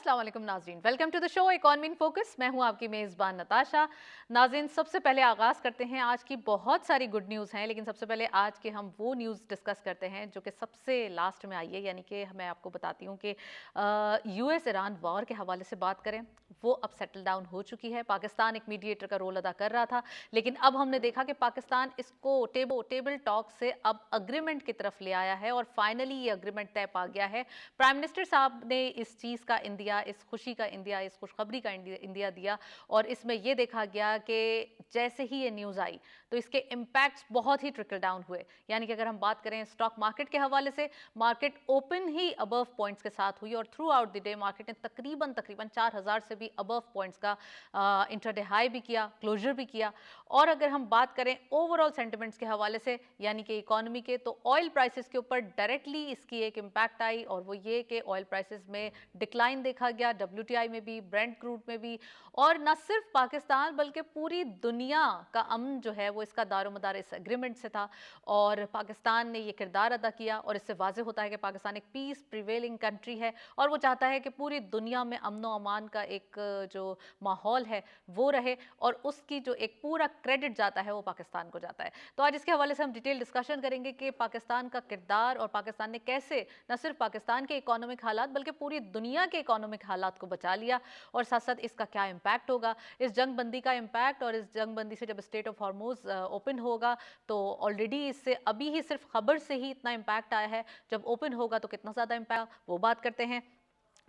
अस्सलाम वालेकुम नाज़रीन, welcome to the show economy in focus. मैं हूं आपकी मेज़बान नताशा। नाज़रीन, सबसे पहले आगाज़ करते हैं। आज की बहुत सारी गुड न्यूज़ हैं, लेकिन सबसे पहले आज के हम वो न्यूज़ डिस्कस करते हैं जो कि सबसे लास्ट में आई है। यानी कि मैं आपको बताती हूँ कि यूएस ईरान वॉर के हवाले से बात करें, वो अब सेटल डाउन हो चुकी है। पाकिस्तान एक मीडिएटर का रोल अदा कर रहा था, लेकिन अब हमने देखा कि पाकिस्तान इसको टेबल टॉक से अब अग्रीमेंट की तरफ ले आया है और फाइनली ये अग्रीमेंट तय पा गया है। प्राइम मिनिस्टर साहब ने इस चीज़ का इंदिया, इस खुशी का इंदिया, इस खुशखबरी का इंदिया दिया और इसमें यह देखा गया कि जैसे ही ये न्यूज़ आई तो इसके इम्पैक्ट्स बहुत ही ट्रिकल डाउन हुए। यानी कि अगर हम बात करें स्टॉक मार्केट के हवाले से, मार्केट ओपन ही अबव पॉइंट्स के साथ हुई और through out the day market ने तकरीबन 4000 से भी अबव पॉइंट्स का इंटरडे हाई भी किया, क्लोजर भी किया। और अगर हम बात करें ओवरऑल सेंटिमेंट्स के हवाले से, यानी कि इकोनॉमी के, तो ऑयल प्राइसेस के ऊपर डायरेक्टली इसकी एक इम्पैक्ट आई और वो ये कि ऑयल प्राइसेस में डिक्लाइन देखा गया, WTI में भी, ब्रेंट क्रूड में भी। और न सिर्फ पाकिस्तान बल्कि पूरी दुनिया का अमन जो है वो इसका दारोमदार इस एग्रीमेंट से था और पाकिस्तान ने ये किरदार अदा किया। और इससे वाज़ेह होता है कि पाकिस्तान एक पीस प्रिवेलिंग कंट्री है और वो चाहता है कि पूरी दुनिया में अमन व अमान का एक जो माहौल है वो रहे और उसकी जो एक पूरा क्रेडिट जाता है वो पाकिस्तान को जाता है। तो आज इसके हवाले से हम डिटेल डिस्कशन करेंगे कि पाकिस्तान का किरदार और पाकिस्तान ने कैसे न सिर्फ पाकिस्तान के इकोनॉमिक हालात बल्कि पूरी दुनिया के इकोनॉमिक हालात को बचा लिया और साथ साथ इसका क्या इम्पैक्ट होगा, इस जंग बंदी का इम्पैक्ट। और इस जंग बंदी से जब स्टेट ऑफ हॉर्मोज ओपन होगा तो ऑलरेडी इससे अभी ही सिर्फ खबर से ही इतना इम्पैक्ट आया है, जब ओपन होगा तो कितना ज़्यादा इम्पैक्ट, वो बात करते हैं।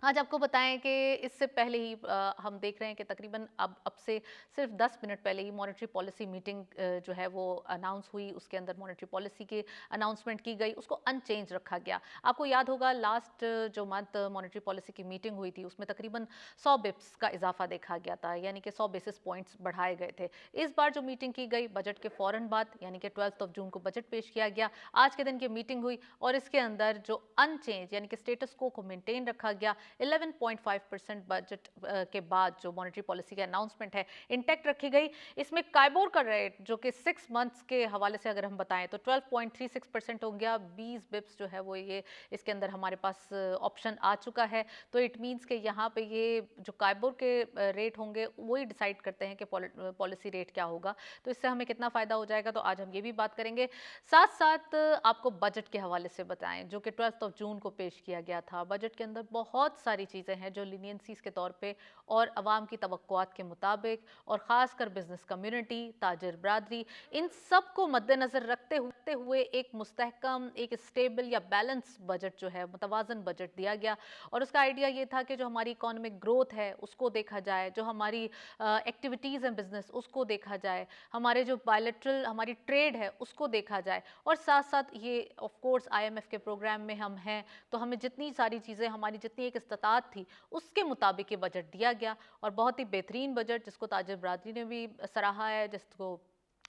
आज आपको बताएं कि इससे पहले ही हम देख रहे हैं कि तकरीबन अब से सिर्फ 10 मिनट पहले ही मॉनेटरी पॉलिसी मीटिंग जो है वो अनाउंस हुई। उसके अंदर मॉनेटरी पॉलिसी की अनाउंसमेंट की गई, उसको अनचेंज रखा गया। आपको याद होगा लास्ट जो मंथ मॉनेटरी पॉलिसी की मीटिंग हुई थी उसमें तकरीबन 100 बिप्स का इजाफा देखा गया था, यानी कि 100 बेसिस पॉइंट्स बढ़ाए गए थे। इस बार जो मीटिंग की गई बजट के फ़ौरन बाद, यानी कि 12 जून को बजट पेश किया गया। आज के दिन की मीटिंग हुई और इसके अंदर जो अनचेंज यानी कि स्टेटस को मेंटेन रखा गया। 11.5% बजट के बाद जो मॉनेटरी पॉलिसी की अनाउंसमेंट है इंटैक्ट रखी गई। इसमें काइबोर का रेट जो कि 6 मंथ्स के हवाले से अगर हम बताएं तो 12.36% हो गया। 20 बिप्स जो है वो ये इसके अंदर हमारे पास ऑप्शन आ चुका है। तो इट मीन्स कि यहाँ पे ये जो काइबोर के रेट होंगे वही डिसाइड करते हैं कि पॉलिसी रेट क्या होगा। तो इससे हमें कितना फ़ायदा हो जाएगा, तो आज हम ये भी बात करेंगे। साथ साथ आपको बजट के हवाले से बताएं जो कि 12 जून को पेश किया गया था। बजट के अंदर बहुत सारी चीज़ें हैं जो लीनियंसीज के तौर पे और अवाम की तवक्कुआत के मुताबिक और ख़ासकर बिजनेस कम्युनिटी, ताजर बरादरी, इन सब को मद्देनज़र रखते हुए एक मुस्तहकम, एक स्टेबल या बैलेंस बजट जो है, मुतवाज़न बजट दिया गया। और उसका आइडिया ये था कि जो हमारी इकोनॉमिक ग्रोथ है उसको देखा जाए, जो हमारी एक्टिविटीज़ हैं बिजनेस उसको देखा जाए, हमारे जो बायलैटरल हमारी ट्रेड है उसको देखा जाए और साथ साथ ये ऑफ कोर्स IMF के प्रोग्राम में हम हैं तो हमें जितनी सारी चीज़ें, हमारी जितनी एक इस्तात थी उसके मुताबिक ये बजट दिया गया। और बहुत ही बेहतरीन बजट जिसको ताजिर बरादरी ने भी सराहा है, जिसको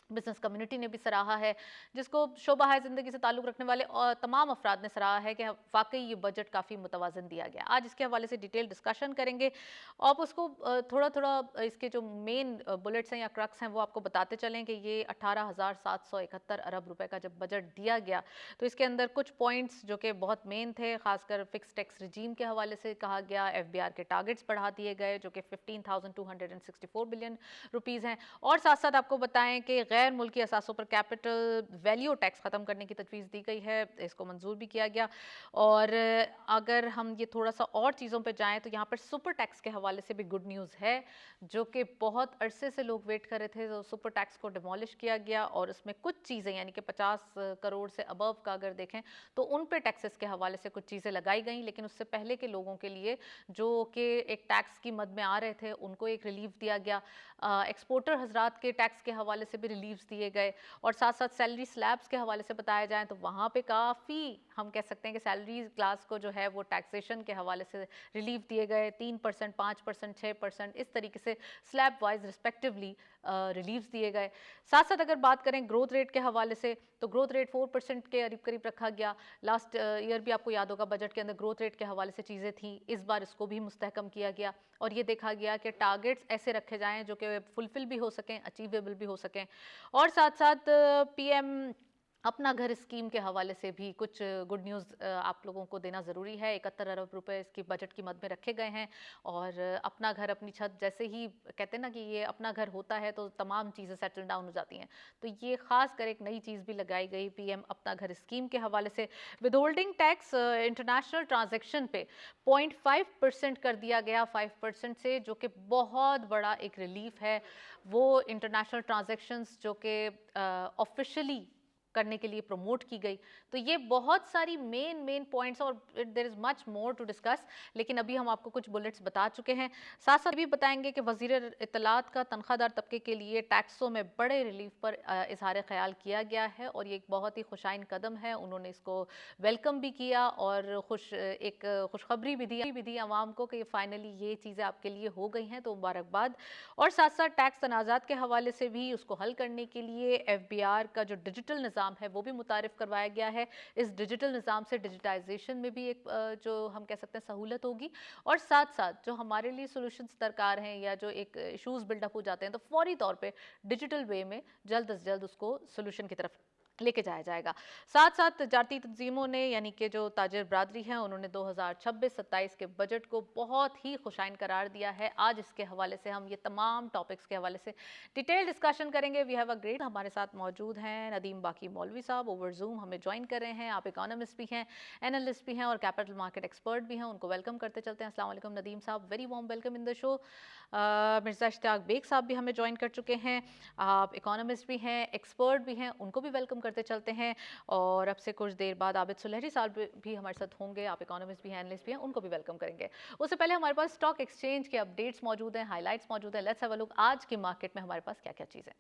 बिजनेस कम्युनिटी ने भी सराहा है, जिसको शोबा है ज़िंदगी से ताल्लुक़ रखने वाले और तमाम अफराद ने सराहा है कि वाकई ये बजट काफ़ी मुतवाज़न दिया गया। आज इसके हवाले से डिटेल डिस्कशन करेंगे। आप उसको थोड़ा थोड़ा इसके जो मेन बुलेट्स हैं या क्रक्स हैं वो आपको बताते चलें कि ये 18,771 अरब रुपए का जब बजट दिया गया तो इसके अंदर कुछ पॉइंट्स जो कि बहुत मेन थे, खासकर फिक्स टैक्स रिजीम के हवाले से कहा गया। FBR के टारगेट्स बढ़ा दिए गए जो कि 15,264 बिलियन रुपीज़ हैं। और साथ साथ आपको बताएं कि गैर मुल्की असासों पर कैपिटल वैल्यू टैक्स ख़त्म करने की तजवीज़ दी गई है, इसको मंजूर भी किया गया। और अगर हम ये थोड़ा सा और चीज़ों पे जाएं तो यहाँ पर सुपर टैक्स के हवाले से भी गुड न्यूज़ है, जो कि बहुत अरसे से लोग वेट कर रहे थे। तो सुपर टैक्स को डिमोलिश किया गया और उसमें कुछ चीज़ें यानी कि 50 करोड़ से अबव का अगर देखें तो उन पे टैक्सेस के हवाले से कुछ चीज़ें लगाई गई, लेकिन उससे पहले के लोगों के लिए जो कि एक टैक्स की मद में आ रहे थे उनको एक रिलीफ दिया गया। एक्सपोर्टर हजरात के टैक्स के हवाले से भी रिलीफ्स दिए गए और साथ साथ सैलरी स्लैब्स के हवाले से बताया जाए तो वहाँ पे काफ़ी हम कह सकते हैं कि सैलरी क्लास को जो है वो टैक्सेशन के हवाले से रिलीफ दिए गए। 3%, 5%, 6% इस तरीके से स्लैब वाइज रिस्पेक्टिवली रिलीफ्स दिए गए। साथ साथ अगर बात करें ग्रोथ रेट के हवाले से तो ग्रोथ रेट 4% के करीब करीब रखा गया। लास्ट ईयर भी आपको याद होगा बजट के अंदर ग्रोथ रेट के हवाले से चीज़ें थी, इस बार इसको भी मुस्तहकम किया गया और ये देखा गया कि टारगेट्स ऐसे रखे जाएं जो कि फुलफिल भी हो सकें, अचीवेबल भी हो सकें। और साथ साथ PM अपना घर स्कीम के हवाले से भी कुछ गुड न्यूज़ आप लोगों को देना ज़रूरी है। 71 अरब रुपए इसकी बजट की मद में रखे गए हैं और अपना घर अपनी छत, जैसे ही कहते हैं ना कि ये अपना घर होता है तो तमाम चीज़ें सेटल डाउन हो जाती हैं। तो ये ख़ास कर एक नई चीज़ भी लगाई गई पीएम अपना घर स्कीम के हवाले से। विदहोल्डिंग टैक्स इंटरनेशनल ट्रांजैक्शन पे 0.5% कर दिया गया 5% से, जो कि बहुत बड़ा एक रिलीफ है। वो इंटरनेशनल ट्रांजैक्शंस जो कि ऑफिशियली करने के लिए प्रमोट की गई। तो ये बहुत सारी मेन पॉइंट्स, और there is much more to discuss, लेकिन अभी हम आपको कुछ बुलेट्स बता चुके हैं। साथ साथ भी बताएंगे कि वजीर इत्तलात का तनख्वाहदार तबके के लिए टैक्सों में बड़े रिलीफ पर इजहार ख्याल किया गया है और ये एक बहुत ही खुशाइन कदम है। उन्होंने इसको वेलकम भी किया और एक खुशखबरी भी दी आवाम को कि फाइनली ये चीज़ें आपके लिए हो गई हैं, तो मुबारकबाद। और साथ साथ टैक्स तनाज़ात के हवाले से भी उसको हल करने के लिए एफबीआर का जो डिजिटल निज़ाम है वो भी मुतारिफ करवाया गया है। इस डिजिटल निज़ाम से डिजिटाइजेशन में भी एक जो हम कह सकते हैं सहूलत होगी, और साथ साथ जो हमारे लिए सोल्यूशंस दरकार हैं या जो एक इश्यूज़ बिल्डअप हो जाते हैं तो फौरी तौर पे डिजिटल वे में जल्द से जल्द उसको सोल्यूशन की तरफ लेके जाया जाएगा। साथ साथ तजारती तंजीमों ने, यानी कि जो ताजिर बरादरी हैं, उन्होंने 2026-27 के बजट को बहुत ही खुशाइन करार दिया है। आज इसके हवाले से हम ये तमाम टॉपिक्स के हवाले से डिटेल डिस्कशन करेंगे। वी हैव अ ग्रेट, हमारे साथ मौजूद हैं नदीम बाकी मौलवी साहब, ओवर जूम हमें ज्वाइन कर रहे हैं। आप इकोनॉमिस्ट भी हैं, एनालिस्ट भी हैं और कैपिटल मार्केट एक्सपर्ट भी हैं। उनको वेलकम करते चलते हैं। अस्सलाम वालेकुम नदीम साहब, very warm welcome in the show. Mirza Ishtiaq Baig साहब भी हमें ज्वाइन कर चुके हैं। आप इकोनॉमिस्ट भी हैं, एक्सपर्ट भी हैं, उनको भी वेलकम करते चलते हैं। और अब से कुछ देर बाद आबिद सुलहरी साहब भी हमारे साथ होंगे। आप इकोनॉमिस्ट भी हैं, एनालिस्ट भी हैं, उनको भी वेलकम करेंगे। उससे पहले हमारे पास स्टॉक एक्सचेंज के अपडेट्स मौजूद हैं, हाईलाइट्स मौजूद हैं। लेट्स हैव अ लुक आज की मार्केट में हमारे पास क्या क्या चीज़ें।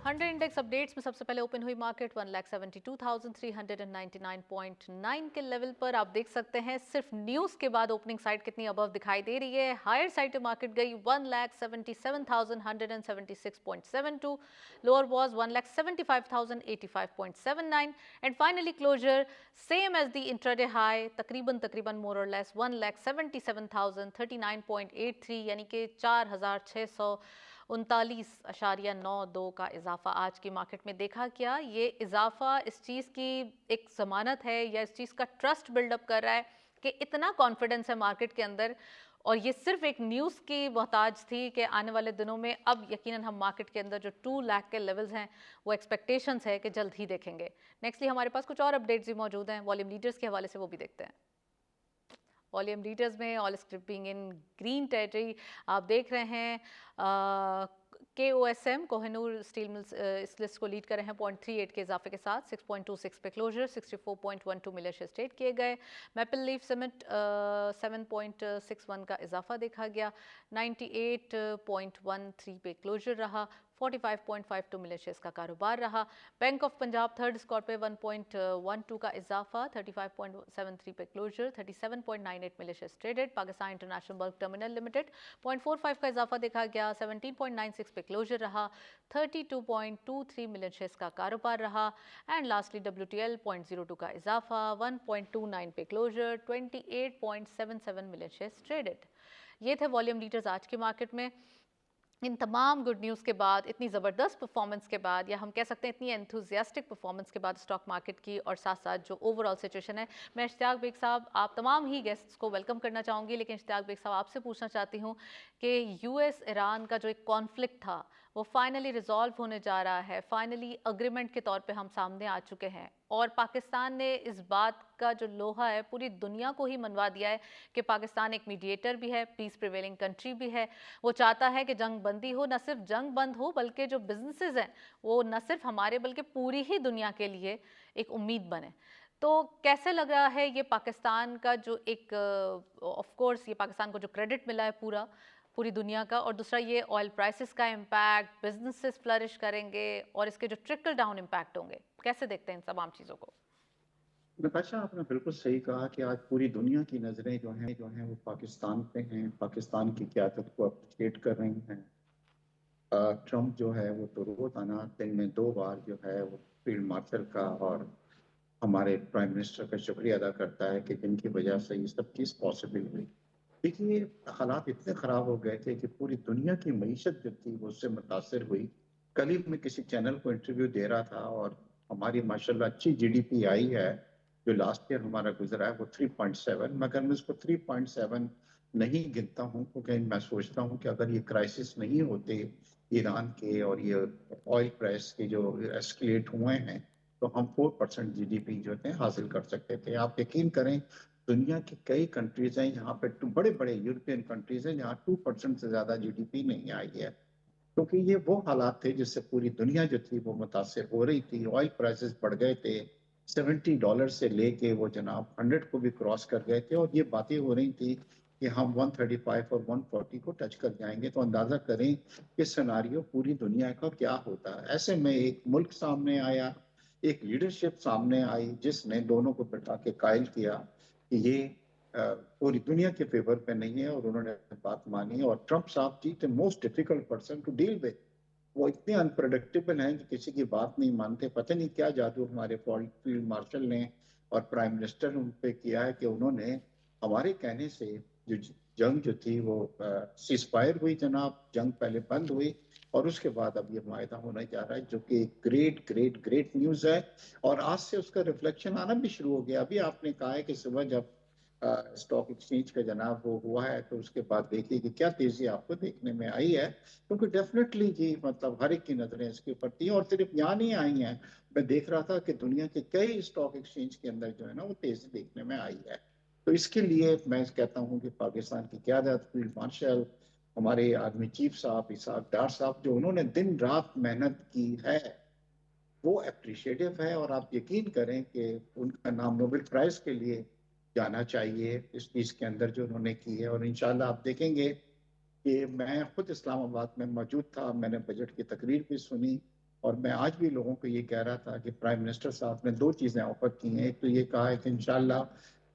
100 इंडेक्स अपडेट्स में सबसे पहले ओपन हुई मार्केट 1,72,399.9 के लेवल पर। आप देख सकते हैं सिर्फ न्यूज़ के बाद ओपनिंग साइड कितनी अबव दिखाई दे रही है। हायर साइड पे मार्केट गई 1,77,176.72, lower was 1,75,085.79 and finally closure same as the intraday high, तकरीबन मोर और लेस 1,77,039.83, यानी कि 4,639.92 का इजाफा आज की मार्केट में देखा गया। ये इजाफा इस चीज़ की एक ज़मानत है या इस चीज़ का ट्रस्ट बिल्डअप कर रहा है कि इतना कॉन्फिडेंस है मार्केट के अंदर, और ये सिर्फ एक न्यूज़ की मोहताज थी कि आने वाले दिनों में अब यकीनन हम मार्केट के अंदर जो 2 लाख के लेवल्स हैं वो एक्सपेक्टेशंस है कि जल्द ही देखेंगे। नेक्स्टली हमारे पास कुछ और अपडेट्स भी मौजूद हैं वॉल्यूम लीडर्स के हवाले से, वो भी देखते हैं। वॉल्यूम लीडर्स में all script being in green territory, आप देख रहे हैं KOSM कोहिनूर स्टील मिल्स इस लिस्ट को लीड कर रहे हैं 0.38 के इजाफे के साथ। 6.26 पे क्लोजर, 64.12 मिलियन शेयर ट्रेड किए गए। मैपल लीफ सीमेंट 7.61 का इजाफा देखा गया। 98.13 पे क्लोजर रहा। 45.52 मिलियन शेयर्स का कारोबार रहा। बैंक ऑफ पंजाब थर्ड स्कॉर पे 1.12 का इजाफा, 35.73 पे closure, 37.98 million shares traded. Pakistan international bulk terminal limited 0.45 का इजाफा देखा गया, 17.96 पे क्लोजर रहा, 32.23 मिलियन शेयर्स का कारोबार रहा। एंड लास्टली WTL 0.02 का इजाफा, 1.29 पे क्लोजर, 28.77 मिलियन शेयर्स ट्रेडेड। ये थे वॉल्यूम लीडर्स आज की मार्केट में। इन तमाम गुड न्यूज़ के बाद, इतनी ज़बरदस्त परफॉर्मेंस के बाद, या हम कह सकते हैं इतनी एंथुजियास्टिक परफॉर्मेंस के बाद स्टॉक मार्केट की, और साथ साथ जो ओवरऑल सिचुएशन है, मैं इश्तियाक बेग साहब, आप तमाम ही गेस्ट्स को वेलकम करना चाहूँगी, लेकिन इश्तियाक बेग साहब आपसे पूछना चाहती हूँ कि US ईरान का जो एक कॉन्फ्लिक्ट था वो फाइनली रिजॉल्व होने जा रहा है, फाइनली अग्रीमेंट के तौर पे हम सामने आ चुके हैं, और पाकिस्तान ने इस बात का जो लोहा है पूरी दुनिया को ही मनवा दिया है कि पाकिस्तान एक मीडिएटर भी है, पीस प्रिवेलिंग कंट्री भी है। वो चाहता है कि जंग बंदी हो, न सिर्फ जंग बंद हो बल्कि जो बिजनेसेस हैं वो न सिर्फ हमारे बल्कि पूरी ही दुनिया के लिए एक उम्मीद बने। तो कैसे लग रहा है ये पाकिस्तान का जो एक, ऑफ कोर्स ये पाकिस्तान को जो क्रेडिट मिला है पूरी दुनिया का, और दूसरा ये ऑयल प्राइसेस का इम्पैक्ट, बिजनेसेस फ्लरिश करेंगे और इसके जो ट्रिकल डाउन इम्पैक्ट होंगे, कैसे देखते हैं इन तमाम चीज़ों को? नताशा, आपने बिल्कुल सही कहा कि आज पूरी दुनिया की नज़रें जो हैं वो पाकिस्तान पे हैं, पाकिस्तान की क़यादत को अप्रिशिएट कर रही हैं। ट्रम्प जो है वो तो रोज़ाना दिन में 2 बार जो है वो फील्ड मार्शल का और ہمارے پرائم منسٹر کا شکریہ ادا کرتا ہے کہ جن کی وجہ سے یہ سب چیز پاسبل ہوئی. دیکھیے حالات اتنے خراب ہو گئے تھے کہ پوری دنیا کی معیشت جو تھی وہ اس سے متاثر ہوئی. کل ہی میں کسی چینل کو انٹرویو دے رہا تھا اور ہماری ماشاءاللہ اچھی جی ڈی پی آئی ہے جو لاسٹ ایئر ہمارا گزرا ہے وہ 3.7، مگر میں اس کو 3.7 نہیں گنتا ہوں کیونکہ میں سوچتا ہوں کہ اگر یہ کرائسس نہیں ہوتے ایران کے اور یہ آئل پرائس کے جو ایسکلیٹ ہوئے ہیں تو ہم 4% جی ڈی پی جو تھے حاصل کر سکتے تھے. آپ یقین کریں دنیا کی کئی کنٹریز ہیں یہاں پہ بڑے بڑے یورپین کنٹریز ہیں جہاں 2% سے زیادہ جی ڈی پی نہیں آئی ہے کیونکہ یہ وہ حالات تھے جس سے پوری دنیا جو تھی وہ متاثر ہو رہی تھی. آئل پرائسز بڑھ گئے تھے $70 سے لے کے وہ جناب 100 کو بھی کراس کر گئے تھے اور یہ باتیں ہو رہی تھی کہ ہم 135 اور 140 کو ٹچ کر جائیں گے. تو اندازہ کریں کہ سیناریو پوری دنیا کا کیا ہوتا ہے. ایسے میں ایک ملک سامنے آیا، ایک لیڈرشپ سامنے آئی جس نے دونوں کو بٹھا کے قائل کیا کہ یہ پوری دنیا کے فیور پہ نہیں ہے اور انہوں نے بات مانی. اور ٹرمپ صاحب جی the most difficult person to deal with. وہ اتنے انپریڈکٹیبل ہیں کہ کسی کی بات نہیں مانتے. پتہ نہیں کیا جادو ہمارے فیلڈ مارشل نے اور پرائم منسٹر ان پہ کیا ہے کہ انہوں نے ہمارے کہنے سے جو جنگ جو تھی وہ سیز فائر ہوئی جناب، جنگ پہلے بند ہوئی اور اس کے بعد اب یہ معاہدہ ہونے جا رہا ہے جو کہ گریٹ گریٹ گریٹ نیوز ہے. اور آج سے اس کا ریفلیکشن آنا بھی شروع ہو گیا. ابھی آپ نے کہا ہے کہ صبح جب اسٹاک ایکسچینج کا جناب وہ ہوا ہے تو اس کے بعد دیکھیے کہ کیا تیزی آپ کو دیکھنے میں آئی ہے کیونکہ ڈیفینیٹلی جی مطلب ہر ایک کی نظریں اس کے اوپر تھیں اور صرف یہاں نہیں آئی ہیں. میں دیکھ رہا تھا کہ دنیا کے کئی اسٹاک ایکسچینج کے اندر جو ہے نا وہ تیزی دیکھنے میں آئی ہے. تو اس کے لیے میں کہتا ہوں کہ پاکستان کی قیادت، فیلڈ مارشل، ہمارے آرمی چیف صاحب اسحاق ڈار صاحب جو انہوں نے دن رات محنت کی ہے وہ اپریشیٹو ہے. اور آپ یقین کریں کہ ان کا نام نوبل پرائز کے لیے جانا چاہیے اس چیز کے اندر جو انہوں نے کی ہے. اور انشاءاللہ آپ دیکھیں گے کہ میں خود اسلام آباد میں موجود تھا، میں نے بجٹ کی تقریر بھی سنی اور میں آج بھی لوگوں کو یہ کہہ رہا تھا کہ پرائم منسٹر صاحب نے دو چیزیں آفر کی ہیں. ایک تو یہ کہا ہے کہ انشاءاللہ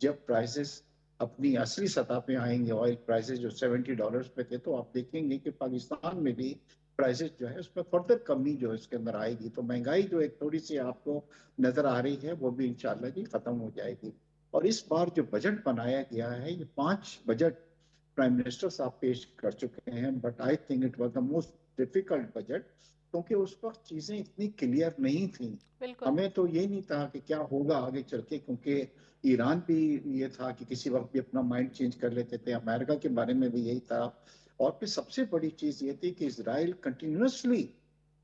جب پرائسز اپنی اصلی سطح پہ آئیں گے، آئل پرائسز جو $70 پہ تھے، تو آپ دیکھیں گے کہ پاکستان میں بھی پرائسز جو ہے اس میں فردر کمی جو اس کے اندر آئے گی. تو مہنگائی جو ایک تھوڑی سی آپ کو نظر آ رہی ہے وہ بھی انشاءاللہ جی ختم ہو جائے گی. اور اس بار جو بجٹ بنایا گیا ہے یہ 5 بجٹ پرائم منسٹر صاحب پیش کر چکے ہیں but I think it was the most difficult budget کیونکہ اس وقت چیزیں اتنی کلیئر نہیں تھیں. بالکل ہمیں تو یہ نہیں تھا کہ کیا ہوگا آگے چل کے کیونکہ ایران بھی یہ تھا کہ کسی وقت بھی اپنا مائنڈ چینج کر لیتے تھے، امریکہ کے بارے میں بھی یہی تھا. اور پھر سب سے بڑی چیز یہ تھی کہ اسرائیل کنٹینیوسلی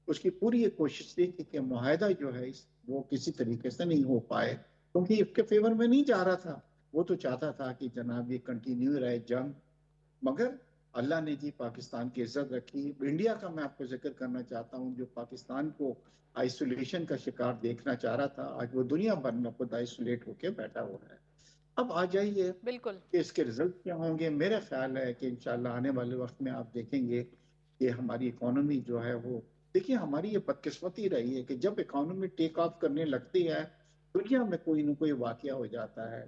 اس کی پوری یہ کوشش تھی کہ معاہدہ جو ہے وہ کسی طریقے سے نہیں ہو پائے کیونکہ اس کے فیور میں نہیں جا رہا تھا. وہ تو چاہتا تھا کہ جناب یہ کنٹینیو رہے جنگ، مگر اللہ نے جی پاکستان کی عزت رکھی. انڈیا کا میں آپ کو ذکر کرنا چاہتا ہوں جو پاکستان کو آئسولیشن کا شکار دیکھنا چاہ رہا تھا، آج وہ دنیا بھر میں خود آئسولیٹ ہو کے بیٹھا ہوا ہے. اب آ جائیے بالکل کہ اس کے رزلٹ کیا ہوں گے. میرا خیال ہے کہ انشاءاللہ آنے والے وقت میں آپ دیکھیں گے کہ ہماری اکانومی جو ہے وہ دیکھیے ہماری یہ بدقسمتی رہی ہے کہ جب اکانومی ٹیک آف کرنے لگتی ہے دنیا میں کوئی نہ کوئی واقعہ ہو جاتا ہے.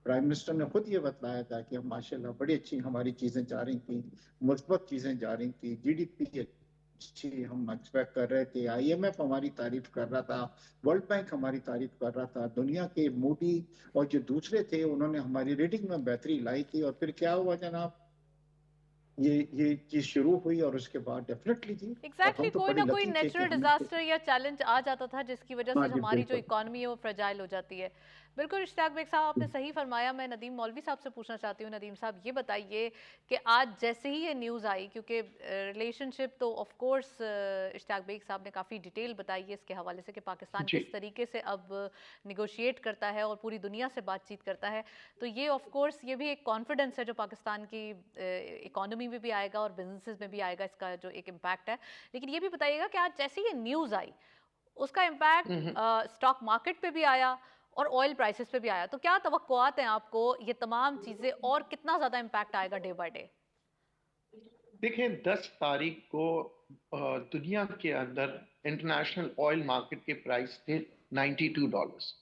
پرائم منسٹر نے خود یہ بتلایا تھا کہ ماشاءاللہ بڑی اچھی ہماری چیزیں جا رہی تھیں، مثبت چیزیں جا رہی تھیں، جی ڈی پی اچھی ہم ایکسپیکٹ کر رہے تھے، آئی ایم ایف ہماری تعریف کر رہا تھا، ورلڈ بینک ہماری تعریف کر رہا تھا، دنیا کے موڈی اور جو دوسرے تھے انہوں نے ہماری ریٹنگ میں بہتری لائی تھی. اور پھر کیا ہوا جناب، یہ چیز شروع ہوئی اور اس کے بعد ڈیفینیٹلی جی. اور ہم تو کوئی بڑے نہ کوئی لکی تھے کہ نیچرل ہم ڈیزاسٹر یا چیلنج آ جاتا تھا جس کی وجہ ہاں سے جی ہماری جو بالکل اکانومی ہے وہ فرجائل ہو جاتی ہے. بالکل اشتیاق بیگ صاحب آپ نے صحیح فرمایا. میں ندیم مولوی صاحب سے پوچھنا چاہتی ہوں. ندیم صاحب یہ بتائیے کہ آج جیسے ہی یہ نیوز آئی، کیونکہ ریلیشن شپ تو آف کورس اشتیاق بیگ صاحب نے کافی ڈیٹیل بتائی ہے اس کے حوالے سے کہ پاکستان جی کس طریقے سے اب نیگوشیٹ کرتا ہے اور پوری دنیا سے بات چیت کرتا ہے. تو یہ آف کورس یہ بھی ایک کانفیڈنس ہے جو پاکستان کی اکانومی میں بھی آئے گا اور بزنسز میں بھی آئے گا، اس کا جو ایک امپیکٹ ہے. لیکن یہ بھی بتائیے گا کہ آج جیسے یہ نیوز آئی اس کا امپیکٹ اسٹاک مارکیٹ پہ بھی آیا اور آئل پرائسز پہ بھی آیا، تو کیا توقعات ہیں آپ کو یہ تمام چیزیں اور کتنا زیادہ امپیکٹ آئے گا ڈے بائی ڈے؟ دیکھیں 10 تاریخ کو دنیا کے اندر انٹرنیشنل آئل مارکیٹ کے پرائس تھے $92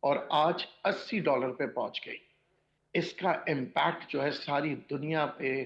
اور آج $80 پہ پہنچ گئی. اس کا امپیکٹ جو ہے ساری دنیا پہ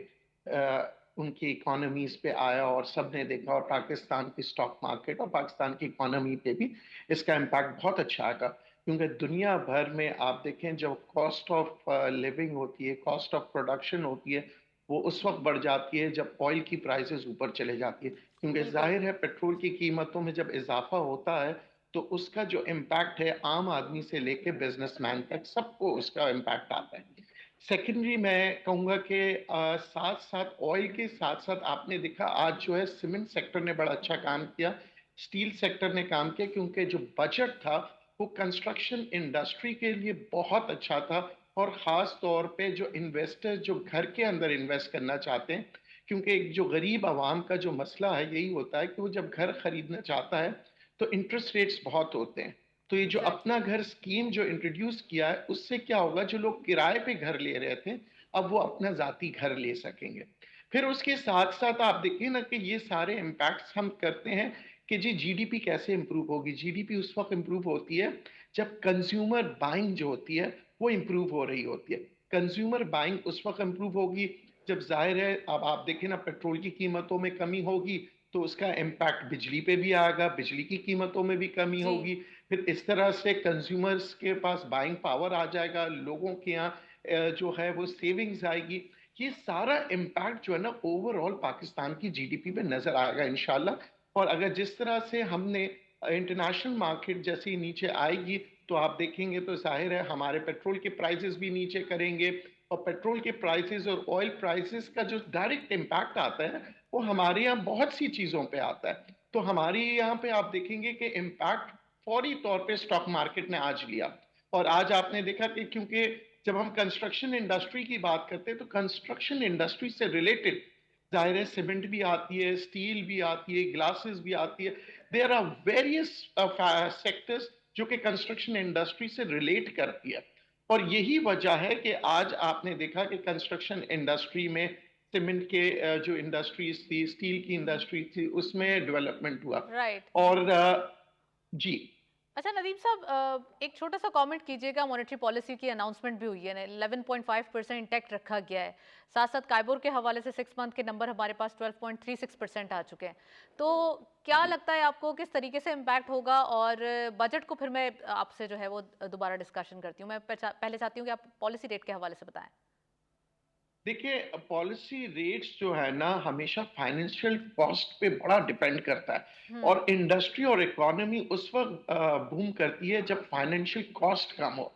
ان کی اکانومیز پہ آیا اور سب نے دیکھا، اور پاکستان کی سٹاک مارکیٹ اور پاکستان کی اکانومی پہ بھی اس کا امپیکٹ بہت اچھا آئے گا. کیونکہ دنیا بھر میں آپ دیکھیں جب کاسٹ آف لیونگ ہوتی ہے، کاسٹ آف پروڈکشن ہوتی ہے، وہ اس وقت بڑھ جاتی ہے جب آئل کی پرائسز اوپر چلے جاتی ہے، کیونکہ بالکل ظاہر ہے پیٹرول کی قیمتوں میں جب اضافہ ہوتا ہے تو اس کا جو امپیکٹ ہے عام آدمی سے لے کے بزنس مین تک سب کو اس کا امپیکٹ آتا ہے۔ سیکنڈری میں کہوں گا کہ ساتھ ساتھ آئل کے ساتھ ساتھ آپ نے دیکھا آج جو ہے سیمنٹ سیکٹر نے بڑا اچھا کام کیا، اسٹیل سیکٹر نے کام کیا، کیونکہ جو بجٹ تھا وہ کنسٹرکشن انڈسٹری کے لیے بہت اچھا تھا، اور خاص طور پہ جو انویسٹر جو گھر کے اندر انویسٹ کرنا چاہتے ہیں، کیونکہ جو غریب عوام کا جو مسئلہ ہے یہی ہوتا ہے کہ وہ جب گھر خریدنا چاہتا ہے تو انٹرسٹ ریٹس بہت ہوتے ہیں، تو یہ جو ایگزیکٹلی اپنا گھر اسکیم جو انٹروڈیوس کیا ہے اس سے کیا ہوگا، جو لوگ کرائے پہ گھر لے رہے تھے اب وہ اپنا ذاتی گھر لے سکیں گے۔ پھر اس کے ساتھ ساتھ آپ دیکھیں نا کہ یہ سارے امپیکٹس ہم کرتے ہیں کہ جی ڈی پی کیسے امپروو ہوگی۔ جی ڈی پی اس وقت امپروو ہوتی ہے جب کنزیومر بائنگ جو ہوتی ہے وہ امپروو ہو رہی ہوتی ہے۔ کنزیومر بائنگ اس وقت امپروو ہوگی جب ظاہر ہے اب آپ دیکھیں نا پیٹرول کی قیمتوں میں کمی ہوگی تو اس کا امپیکٹ بجلی پہ بھی آئے گا، بجلی کی قیمتوں میں بھی کمی جی ہوگی، پھر اس طرح سے کنزیومرز کے پاس بائنگ پاور آ جائے گا، لوگوں کے یہاں جو ہے وہ سیونگز آئے گی۔ یہ سارا امپیکٹ جو ہے نا اوور آل پاکستان کی جی ڈی پی پہ نظر آئے گا انشاءاللہ۔ اور اگر جس طرح سے ہم نے انٹرنیشنل مارکیٹ جیسی نیچے آئے گی تو آپ دیکھیں گے تو ظاہر ہے ہمارے پیٹرول کے پرائسز بھی نیچے کریں گے، اور پیٹرول کے پرائسز اور آئل پرائسز کا جو ڈائریکٹ امپیکٹ آتا ہے وہ ہمارے یہاں بہت سی چیزوں پہ آتا ہے۔ تو ہماری یہاں پہ آپ دیکھیں گے کہ امپیکٹ فوری طور پہ سٹاک مارکیٹ نے آج لیا، اور آج آپ نے دیکھا کہ کیونکہ جب ہم کنسٹرکشن انڈسٹری کی بات کرتے ہیں تو کنسٹرکشن انڈسٹری سے ریلیٹڈ ظاہر ہے سیمنٹ بھی آتی ہے، اسٹیل بھی آتی ہے، گلاسز بھی آتی ہے، دیر آر ویریس سیکٹرز جو کہ کنسٹرکشن انڈسٹری سے ریلیٹ کرتی ہے، اور یہی وجہ ہے کہ آج آپ نے دیکھا کہ کنسٹرکشن انڈسٹری میں سیمنٹ کے جو انڈسٹریز تھی، اسٹیل کی انڈسٹری تھی، اس میں ڈیولپمنٹ ہوا۔ رائٹ اور جی اچھا ندیم صاحب ایک چھوٹا سا کامنٹ کیجیے گا، مانیٹری پالیسی کی اناؤنسمنٹ بھی ہوئی ہے، 11.5% انٹیکٹ رکھا گیا ہے، ساتھ ساتھ کائبور کے حوالے سے 6 منتھ کے نمبر ہمارے پاس 12.36% آ چکے ہیں، تو کیا جی لگتا ہے آپ کو کس طریقے سے امپیکٹ ہوگا؟ اور بجٹ کو پھر میں آپ سے جو ہے وہ دوبارہ ڈسکشن کرتی ہوں، میں پہلے چاہتی ہوں کہ آپ پالیسی ریٹ کے حوالے سے بتائیں۔ دیکھیے پالیسی ریٹس جو ہے نا ہمیشہ فائنینشیل کاسٹ پہ بڑا ڈیپینڈ کرتا ہے، اور ہوں انڈسٹری اور اکانومی اس وقت بوم کرتی ہے جب فائنینشیل کاسٹ کم ہو۔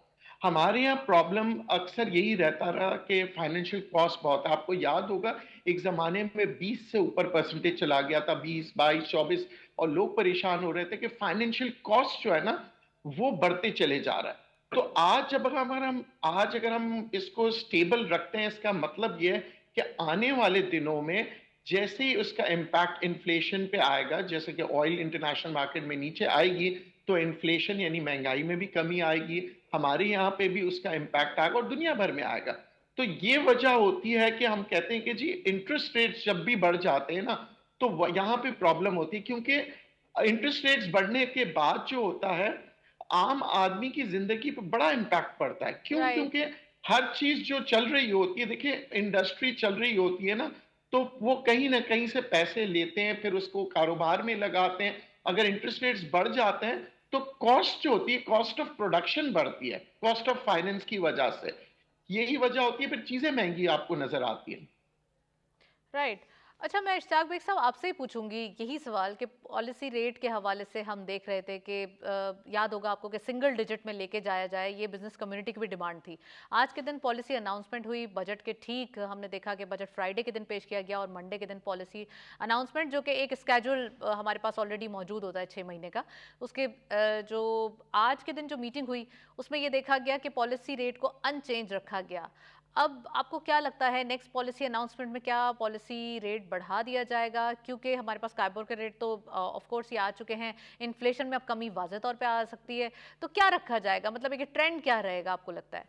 ہمارے یہاں پرابلم اکثر یہی رہتا رہا کہ فائنینشیل کاسٹ بہت ہے، آپ کو یاد ہوگا ایک زمانے میں 20 سے اوپر پرسنٹیج چلا گیا تھا، 20 22 24، اور لوگ پریشان ہو رہے تھے کہ فائنینشیل کاسٹ جو ہے نا وہ بڑھتے چلے جا رہا ہے۔ تو آج اگر ہم اس کو سٹیبل رکھتے ہیں، اس کا مطلب یہ ہے کہ آنے والے دنوں میں جیسے ہی اس کا امپیکٹ انفلیشن پہ آئے گا، جیسے کہ آئل انٹرنیشنل مارکیٹ میں نیچے آئے گی تو انفلیشن یعنی مہنگائی میں بھی کمی آئے گی، ہمارے یہاں پہ بھی اس کا امپیکٹ آئے گا اور دنیا بھر میں آئے گا۔ تو یہ وجہ ہوتی ہے کہ ہم کہتے ہیں کہ جی انٹرسٹ ریٹس جب بھی بڑھ جاتے ہیں نا تو یہاں پہ پرابلم ہوتی ہے، کیونکہ انٹرسٹ ریٹس بڑھنے کے بعد جو ہوتا ہے عام آدمی کی زندگی پہ بڑا امپیکٹ پڑتا ہے۔ کیوں؟ رائٹ کیونکہ ہر چیز جو چل رہی ہوتی ہے، دیکھیں انڈسٹری چل رہی ہوتی ہے نا تو وہ کہیں نہ کہیں سے پیسے لیتے ہیں، پھر اس کو کاروبار میں لگاتے ہیں۔ اگر انٹرسٹ ریٹس بڑھ جاتے ہیں تو کاسٹ جو ہوتی ہے، کاسٹ آف پروڈکشن بڑھتی ہے، کاسٹ آف فائنینس کی وجہ سے، یہی وجہ ہوتی ہے پھر چیزیں مہنگی آپ کو نظر آتی ہیں۔ رائٹ اچھا میں اشتیاق بیگ صاحب آپ سے ہی پوچھوں گی یہی سوال کہ پالیسی ریٹ کے حوالے سے ہم دیکھ رہے تھے کہ یاد ہوگا آپ کو کہ سنگل ڈیجٹ میں لے کے جایا جائے، یہ بزنس کمیونٹی کی بھی ڈیمانڈ تھی۔ آج کے دن پالیسی اناؤنسمنٹ ہوئی بجٹ کے ٹھیک، ہم نے دیکھا کہ بجٹ فرائیڈے کے دن پیش کیا گیا اور منڈے کے دن پالیسی اناؤنسمنٹ، جو کہ ایک اسکیجول ہمارے پاس آلریڈی موجود ہوتا ہے 6 مہینے کا، اس کے جو آج کے دن جو میٹنگ ہوئی اس میں یہ دیکھا گیا کہ پالیسی ریٹ کو ان چینج رکھا گیا۔ اب آپ کو کیا لگتا ہے نیکسٹ پالیسی اناؤنسمنٹ میں کیا پالیسی ریٹ بڑھا دیا جائے گا؟ کیونکہ ہمارے پاس کائبور کے ریٹ تو آف کورس یہ آ چکے ہیں، انفلیشن میں اب کمی واضح طور پہ آ سکتی ہے، تو کیا رکھا جائے گا؟ مطلب ایک ٹرینڈ کیا رہے گا آپ کو لگتا ہے؟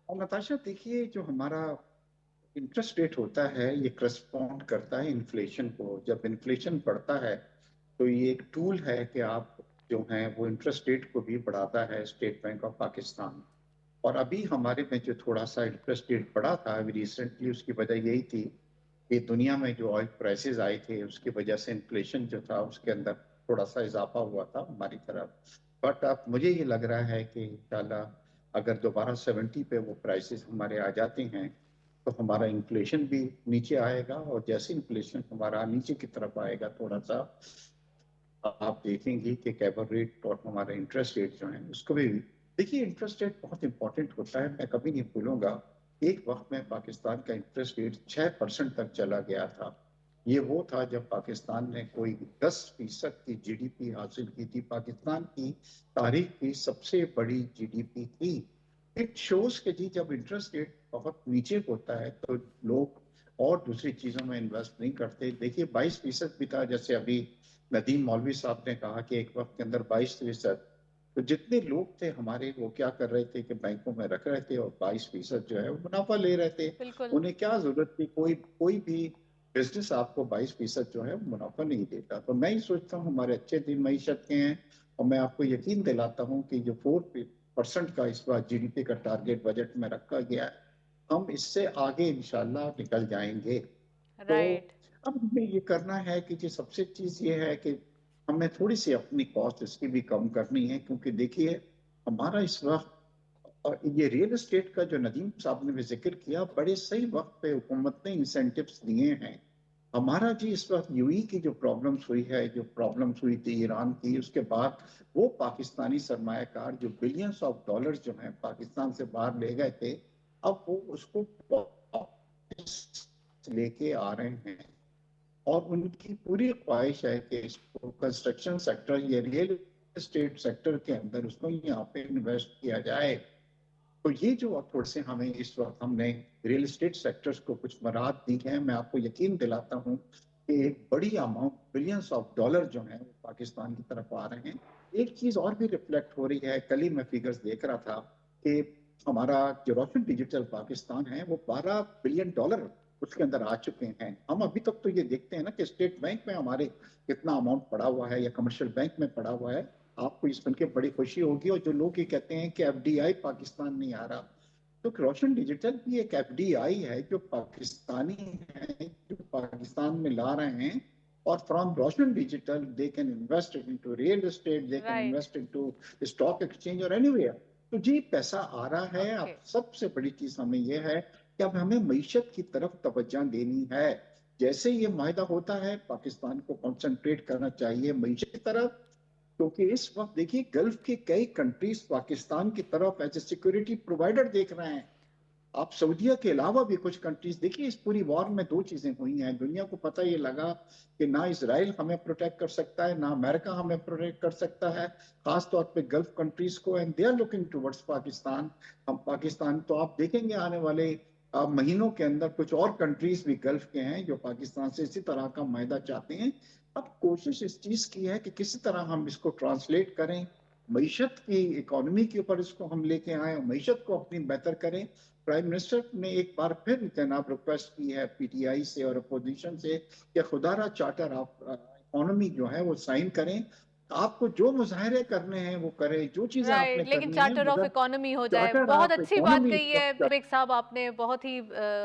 اور نتاشا دیکھیے جو ہمارا انٹرسٹ ریٹ ہوتا ہے یہ کرسپونڈ کرتا ہے انفلیشن کو۔ جب انفلیشن بڑھتا ہے تو یہ ایک ٹول ہے کہ آپ جو ہیں وہ انٹرسٹ ریٹ کو بھی بڑھاتا ہے اسٹیٹ بینک آف پاکستان۔ اور ابھی ہمارے میں جو تھوڑا سا انٹرسٹ ریٹ بڑھا تھا ابھی ریسنٹلی، اس کی وجہ یہی تھی کہ دنیا میں جو آئل پرائسز آئے تھے اس کی وجہ سے انفلیشن جو تھا اس کے اندر تھوڑا سا اضافہ ہوا تھا ہماری طرف۔ बट अब मुझे ये लग रहा है कि इंशाल्लाह अगर दोबारा 70 पे वो प्राइसेस हमारे आ जाते हैं तो हमारा इन्फ्लेशन भी नीचे आएगा, और जैसे इन्फ्लेशन हमारा नीचे की तरफ आएगा थोड़ा सा, आप देखेंगे कि कैपर रेट और हमारा इंटरेस्ट रेट जो है उसको भी, देखिए इंटरेस्ट रेट बहुत इंपॉर्टेंट होता है। मैं कभी नहीं भूलूंगा, एक वक्त में पाकिस्तान का इंटरेस्ट रेट 6% तक चला गया था। ये वो था जब पाकिस्तान ने कोई 10% की जीडीपी हासिल की थी। पाकिस्तान की तारीख की सबसे बड़ी जीडीपी थी। इट शोज के जी जब इंटरेस्ट रेट बहुत नीचे होता है तो लोग और दूसरी चीजों में इन्वेस्ट नहीं करते। देखिए 22% भी था, जैसे अभी नदीम मौलवी साहब ने कहा कि एक वक्त के अंदर 22%, तो जितने लोग थे हमारे वो क्या कर रहे थे कि बैंकों में रख रहे थे और 22% जो है वो मुनाफा ले रहे थे। बिल्कुल। उन्हें क्या जरूरत थी, कोई कोई भी बिजनेस आपको 22% जो है मुनाफा नहीं देता। तो मैं ही सोचता हूँ हमारे अच्छे दिन मईशत के हैं, और मैं आपको यकीन दिलाता हूँ कि जो 4% का इस बार जीडीपी का टारगेट बजट में रखा गया है, हम इससे आगे इंशाल्लाह निकल जाएंगे। तो राइट। अब हमें ये करना है कि जो सबसे चीज ये है कि हमें थोड़ी सी अपनी कॉस्ट इसकी भी कम करनी है, क्योंकि देखिए हमारा इस वक्त, और ये रियल एस्टेट का जो नदीम साहब ने भी जिक्र किया, बड़े सही वक्त पे हुकूमत ने इंसेंटिव्स दिए हैं। हमारा जी इस वक्त यूई की जो प्रॉब्लम्स हुई है, जो प्रॉब्लम्स हुई थी ईरान की, उसके बाद वो पाकिस्तानी सरमायाकार जो बिलियंस ऑफ डॉलर्स जो हैं पाकिस्तान से बाहर ले गए थे, अब वो उसको वापस लेके आ रहे हैं। और उनकी पूरी ख्वाहिश है कि इसको कंस्ट्रक्शन सेक्टर या रियल एस्टेट सेक्टर के अंदर उसको यहाँ पे इन्वेस्ट किया जाए। तो ये जो थोड़े से हमें इस वक्त हमने रियल एस्टेट सेक्टर्स को कुछ मराहत दी है, मैं आपको यकीन दिलाता हूँ कि एक बड़ी अमाउंट बिलियंस ऑफ डॉलर जो है वो पाकिस्तान की तरफ आ रहे हैं। एक चीज और भी रिफ्लेक्ट हो रही है, कल ही मैं फिगर्स देख रहा था कि हमारा जो रोशन डिजिटल पाकिस्तान है वो $12 बिलियन उसके अंदर आ चुके हैं। हम अभी तक तो ये देखते हैं ना कि स्टेट बैंक में हमारे कितना अमाउंट पड़ा हुआ है या कमर्शियल बैंक में पड़ा हुआ है। आपको ये सुन के बड़ी खुशी होगी, और जो लोग ये कहते हैं कि एफडीआई पाकिस्तान नहीं आ रहा, तो रोशन डिजिटल भी एक एफडीआई है जो पाकिस्तानी है, जो पाकिस्तान में ला रहे हैं। और from Roshan digital they can invest into real estate, they can write. Invest into stock exchange और एनीवेयर। तो जी पैसा आ रहा है। ओके। अब सबसे बड़ी चीज हमें यह है कि अब हमें मईशत की तरफ तवज्जो देनी है। जैसे ये मायदा होता है पाकिस्तान को कंसंट्रेट करना चाहिए मईशत की तरफ, क्योंकि इस वक्त देखिए गल्फ के कई कंट्रीज पाकिस्तान की तरफ एज ए सिक्योरिटी प्रोवाइडर देख रहे हैं। आप सऊदीया के अलावा भी कुछ कंट्रीज देखिए, इस पूरी वॉर में दो चीजें हुई हैं। दुनिया को पता ये लगा कि ना इसराइल हमें प्रोटेक्ट कर सकता है, ना अमेरिका हमें प्रोटेक्ट कर सकता है, खास तौर पे गल्फ कंट्रीज को, and they are looking towards Pakistan. हम पाकिस्तान, तो आप देखेंगे आने वाले महीनों के अंदर कुछ और कंट्रीज भी गल्फ के हैं जो पाकिस्तान से इसी तरह का मायदा चाहते हैं। अब कोशिश इस चीज की है कि किसी तरह हम इसको ट्रांसलेट करें, मईशत की इकोनॉमी के ऊपर इसको हम लेके आए और मईशत को अपनी बेहतर करें। प्राइम मिनिस्टर ने एक बार फिर जनाब रिक्वेस्ट की है पीटीआई से और अपोजिशन से कि खुदारा चार्टर ऑफ इकोनॉमी जो है वो साइन करें। आपको जो मुजाहरे करने हैं वो करें, जो चीजें आपने राइट, लेकिन करनी है, चार्टर ऑफ मगर इकोनॉमी हो जाए। चार्टर बहुत ऑफ अच्छी बात इकोनॉमी कही है विवेक साहब आपने, बहुत ही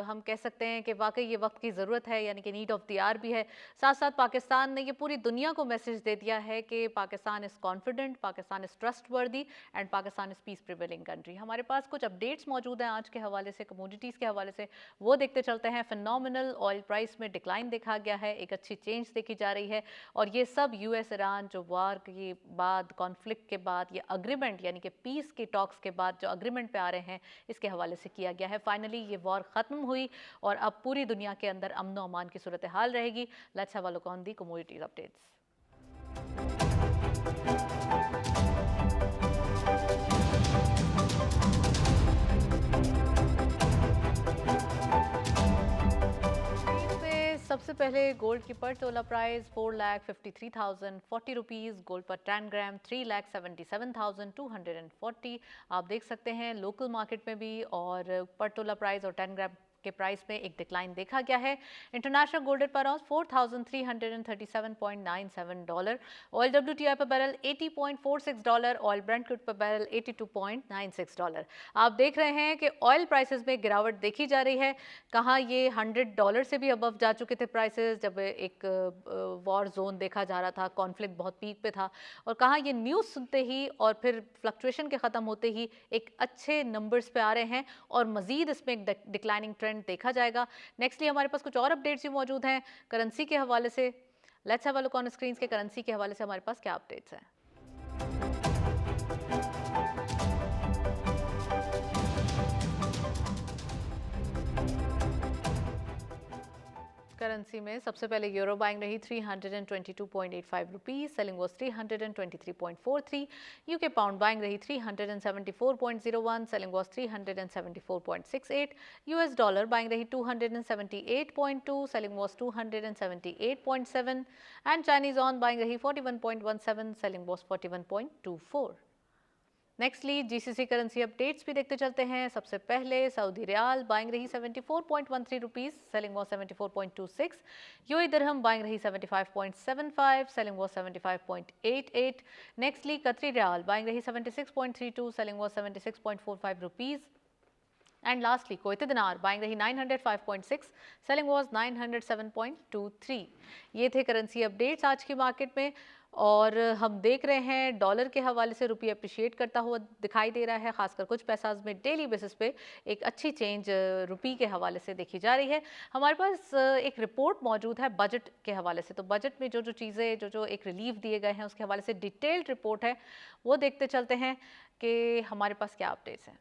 हम कह सकते हैं कि वाकई ये वक्त की ज़रूरत है, यानी कि नीड ऑफ द आवर भी है। साथ साथ पाकिस्तान ने ये पूरी दुनिया को मैसेज दे दिया है कि Pakistan is confident, Pakistan is trustworthy and Pakistan is piece prevailing country. हमारे पास कुछ अपडेट्स मौजूद हैं आज के हवाले से, कमोडिटीज़ के हवाले से, वो देखते चलते हैं। फिनोमिनल ऑयल प्राइस में डिक्लाइन देखा गया है, एक अच्छी चेंज देखी जा रही है, और ये सब यूएस ईरान जो वार के बाद, कॉन्फ्लिक्ट के बाद, ये अग्रीमेंट यानी कि पीस के टॉक्स के बाद जो अग्रीमेंट पे आ रहे हैं, इसके हवाले से किया गया है। फाइनली ये वॉर ख़त्म हुई और अब पूरी दुनिया के अंदर अमन और अमान की सूरत हाल रहेगी। Let's have a look on the commodities updates. सबसे पहले गोल्ड की पर तोला प्राइस 4,53,040 रुपीज़, गोल्ड पर 10 ग्राम 3,77,240। आप देख सकते हैं लोकल मार्केट में भी, और पर तोला प्राइस और 10 ग्राम के प्राइस में एक डिक्लाइन देखा गया है। इंटरनेशनल गोल्ड रेट पर आउंस $4,337.97, ऑयल WTI पर बैरल $80.46, ऑयल ब्रेंट क्रूड पर बैरल $82.96। आप देख रहे हैं कि ऑयल प्राइसेस में गिरावट देखी जा रही है। कहाँ ये $100 से भी अबव जा चुके थे प्राइसेस जब एक वॉर जोन देखा जा रहा था, कॉन्फ्लिक्ट बहुत पीक पे था, और कहाँ ये न्यूज़ सुनते ही और फिर फ्लक्चुएशन के ख़त्म होते ही एक अच्छे नंबर्स पे आ रहे हैं और मज़ीद इसमें एक डिक्लाइनिंग ट्रेंड देखा जाएगा। नेक्स्टली हमारे पास कुछ और अपडेट्स भी मौजूद हैं करेंसी के हवाले से। Let's have a look on screen के करेंसी के हवाले से हमारे पास क्या अपडेट्स हैं। करेंसी में सबसे पहले यूरो बाइंग रही 322.85 rupees, selling was 323.43। UK pound buying रही 374.01, selling was 374.68। US dollar buying रही 278.2, selling was 278.7। And Chinese on buying रही 41.17, selling was 41.24। Nextly GCC currency updates भी देखते चलते हैं। सबसे पहले सऊदी रियाल बाइंग रही 74.13 rupees, selling was 74.26। UAE dirham buying रही 75.75, सेलिंग वाज 75.88। नेक्स्टली कतरी रियाल बाइंग रही 76.32, selling was 76.45 rupees. And lastly Kuwaiti दिनार बाइंग रही 905.6, सेलिंग वाज 907.23। ये थे करेंसी अपडेट्स आज की मार्केट में। और हम देख रहे हैं डॉलर के हवाले से रुपये अप्रिशिएट करता हुआ दिखाई दे रहा है, खासकर कुछ पैसाज में डेली बेसिस पे एक अच्छी चेंज रुपये के हवाले से देखी जा रही है। हमारे पास एक रिपोर्ट मौजूद है बजट के हवाले से, तो बजट में जो चीज़ें जो एक रिलीफ दिए गए हैं उसके हवाले से डिटेल्ड रिपोर्ट है, वो देखते चलते हैं कि हमारे पास क्या अपडेट्स हैं।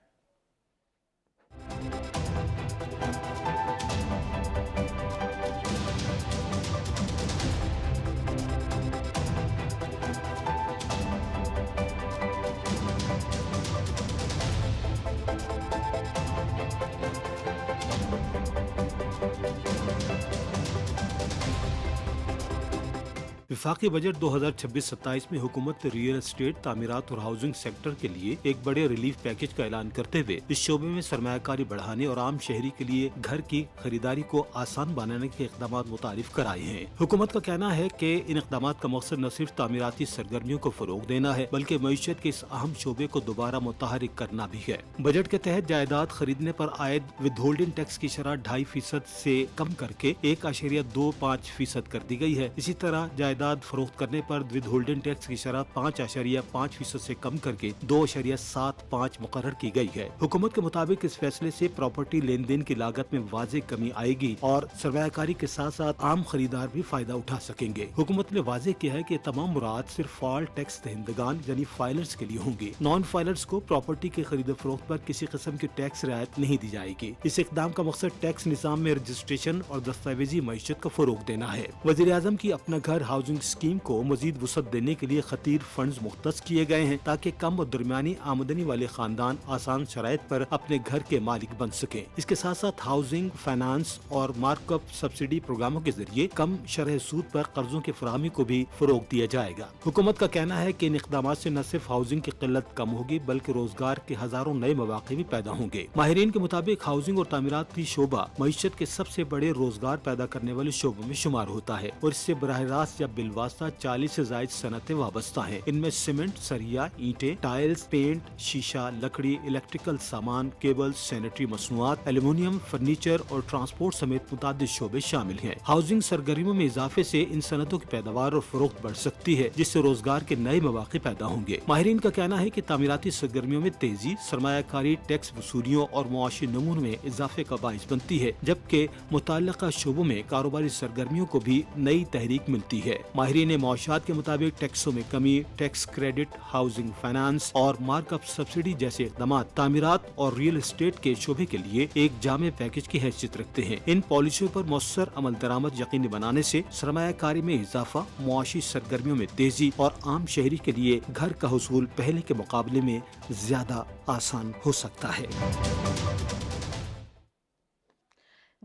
वफाकी बजट 2026-27 में हुकूमत ने रियल एस्टेट, तामीरात और हाउसिंग सेक्टर के लिए एक बड़े रिलीफ पैकेज का ऐलान करते हुए इस शोबे में सरमायाकारी बढ़ाने और आम शहरी के लिए घर की खरीदारी को आसान बनाने के इकदाम मुतारिफ कराए हैं। हुकूमत का कहना है कि इन इकदाम का मकसद न सिर्फ तामीराती सरगर्मियों को फरोग देना है बल्कि मईशत के इस अहम शोबे को दोबारा मुतहरिक करना भी है। बजट के तहत जायदाद खरीदने पर आयद विदहोल्डिंग टैक्स की शरह 2.5% से कम करके 1.25% कर दी गई है। इसी तरह जायदाद फरोख्त करने पर विदहोल्डिंग टैक्स की शरह 5.5% से कम करके 2.75 मुकर्रर की गई है। हुकूमत के मुताबिक इस फैसले से प्रॉपर्टी लेन देन की लागत में वाज़ेह कमी आएगी और सरमायाकारी के साथ साथ आम खरीदार भी फायदा उठा सकेंगे। हुकूमत ने वाज़ेह किया है कि तमाम मुराद सिर्फ फॉल टैक्स दहिंदगान यानी फाइलर्स के लिए होंगे। नॉन फाइलर्स को प्रॉपर्टी के खरीद फरोख्त पर किसी किस्म की टैक्स रियायत नहीं दी जाएगी। इस इक़दाम का मकसद टैक्स निज़ाम में रजिस्ट्रेशन और दस्तावेजी मईशत को फरोग देना है। वज़ीर आज़म की अपना घर हाउसिंग स्कीम को मजीद वसअत देने के लिए खतीर फंड्स मुख्तस किए गए हैं ताकि कम और दरमियानी आमदनी वाले खानदान आसान शराइत पर अपने घर के मालिक बन सकें। इसके साथ साथ हाउसिंग फाइनेंस और मार्कअप सब्सिडी प्रोग्रामों के जरिए कम शरह सूद पर कर्जों की फराहमी को भी फरोग दिया जाएगा। हुकूमत का कहना है कि इन इक़दाम से न सिर्फ हाउसिंग की किल्लत कम होगी बल्कि रोजगार के हजारों नए मौके भी पैदा होंगे। माहिरीन के मुताबिक हाउसिंग और तामीराती शोबा मईशत के सबसे बड़े रोजगार पैदा करने वाले शोबों में शुमार होता है और इससे बराह रास्त या बिलवास्ता 40 से ज्यादा सनतें वाबस्ता हैं। इनमें सीमेंट, सरिया, ईंटें, टाइल्स, पेंट, शीशा, लकड़ी, इलेक्ट्रिकल सामान, केबल, सैनिटरी मसनूआत, एल्युमिनियम, फर्नीचर और ट्रांसपोर्ट समेत मुतादिद शोबे शामिल हैं। हाउसिंग सरगर्मियों में इजाफे से इन सनतों की पैदावार और फरोख्त बढ़ सकती है जिससे रोजगार के नए मौके पैदा होंगे। माहिरीन का कहना है कि तामीराती सरगर्मियों में तेजी सरमायाकारी, टैक्स वसूलियों और मुआशी नमून में इजाफे का बाइस बनती है, जबकि मुतल्लिका शोबों में कारोबारी सरगर्मियों को भी नई तहरीक मिलती है। माहिरीन मौशात के मुताबिक टैक्सों में कमी, टैक्स क्रेडिट, हाउसिंग फाइनेंस और मार्कअप सब्सिडी जैसे इक़दाम तामीरात और रियल एस्टेट के शोबे के लिए एक जामे पैकेज की हैसियत रखते हैं। इन पॉलिसियों पर मौसर अमल दरामद यकीनी बनाने से सरमायाकारी में इजाफा, मुआशी सरगर्मियों में तेजी और आम शहरी के लिए घर का हुसूल पहले के मुकाबले में ज्यादा आसान हो सकता है।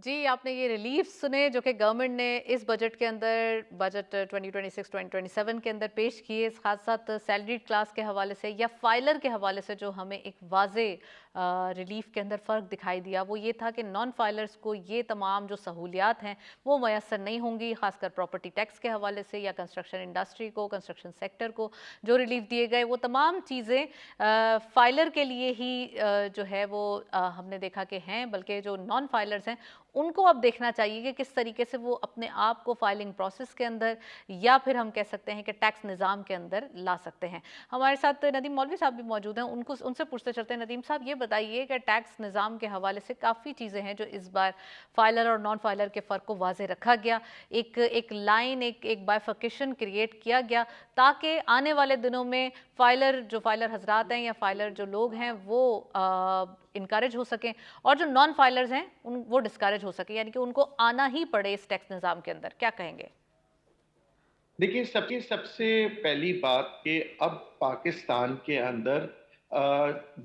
جی آپ نے یہ ریلیف سنے جو کہ گورنمنٹ نے اس بجٹ کے اندر، بجٹ 2026-2027 کے اندر پیش کیے، خاص ساتھ سیلریڈ کلاس کے حوالے سے یا فائلر کے حوالے سے جو ہمیں ایک واضح ریلیف کے اندر فرق دکھائی دیا وہ یہ تھا کہ نان فائلرز کو یہ تمام جو سہولیات ہیں وہ میسر نہیں ہوں گی، خاص کر پراپرٹی ٹیکس کے حوالے سے یا کنسٹرکشن انڈسٹری کو، کنسٹرکشن سیکٹر کو جو ریلیف دیے گئے وہ تمام چیزیں فائلر کے لیے ہی جو ہے وہ ہم نے دیکھا کہ ہیں، بلکہ جو نان فائلرز ہیں ان کو اب دیکھنا چاہیے کہ کس طریقے سے وہ اپنے آپ کو فائلنگ پروسیس کے اندر یا پھر ہم کہہ سکتے ہیں کہ ٹیکس نظام کے اندر لا سکتے ہیں۔ ہمارے ساتھ ندیم مولوی صاحب بھی موجود ہیں، ان سے پوچھتے چلتے ہیں۔ ندیم صاحب یہ بتائیے کہ ٹیکس نظام کے حوالے سے کافی چیزیں ہیں جو اس بار فائلر اور نان فائلر کے فرق کو واضح رکھا گیا، ایک لائن، ایک بائیفرکیشن کریٹ کیا گیا تاکہ آنے والے دنوں میں جو فائلر حضرات ہیں یا فائلر جو لوگ ہیں وہ انکریج ہو سکیں اور جو نان فائلرز ہیں وہ ڈسکریج ہو سکیں، یعنی کہ ان کو آنا ہی پڑے اس ٹیکس نظام کے اندر۔ کیا کہیں گے؟ دیکھیں سب سے پہلی بات کہ اب پاکستان کے اندر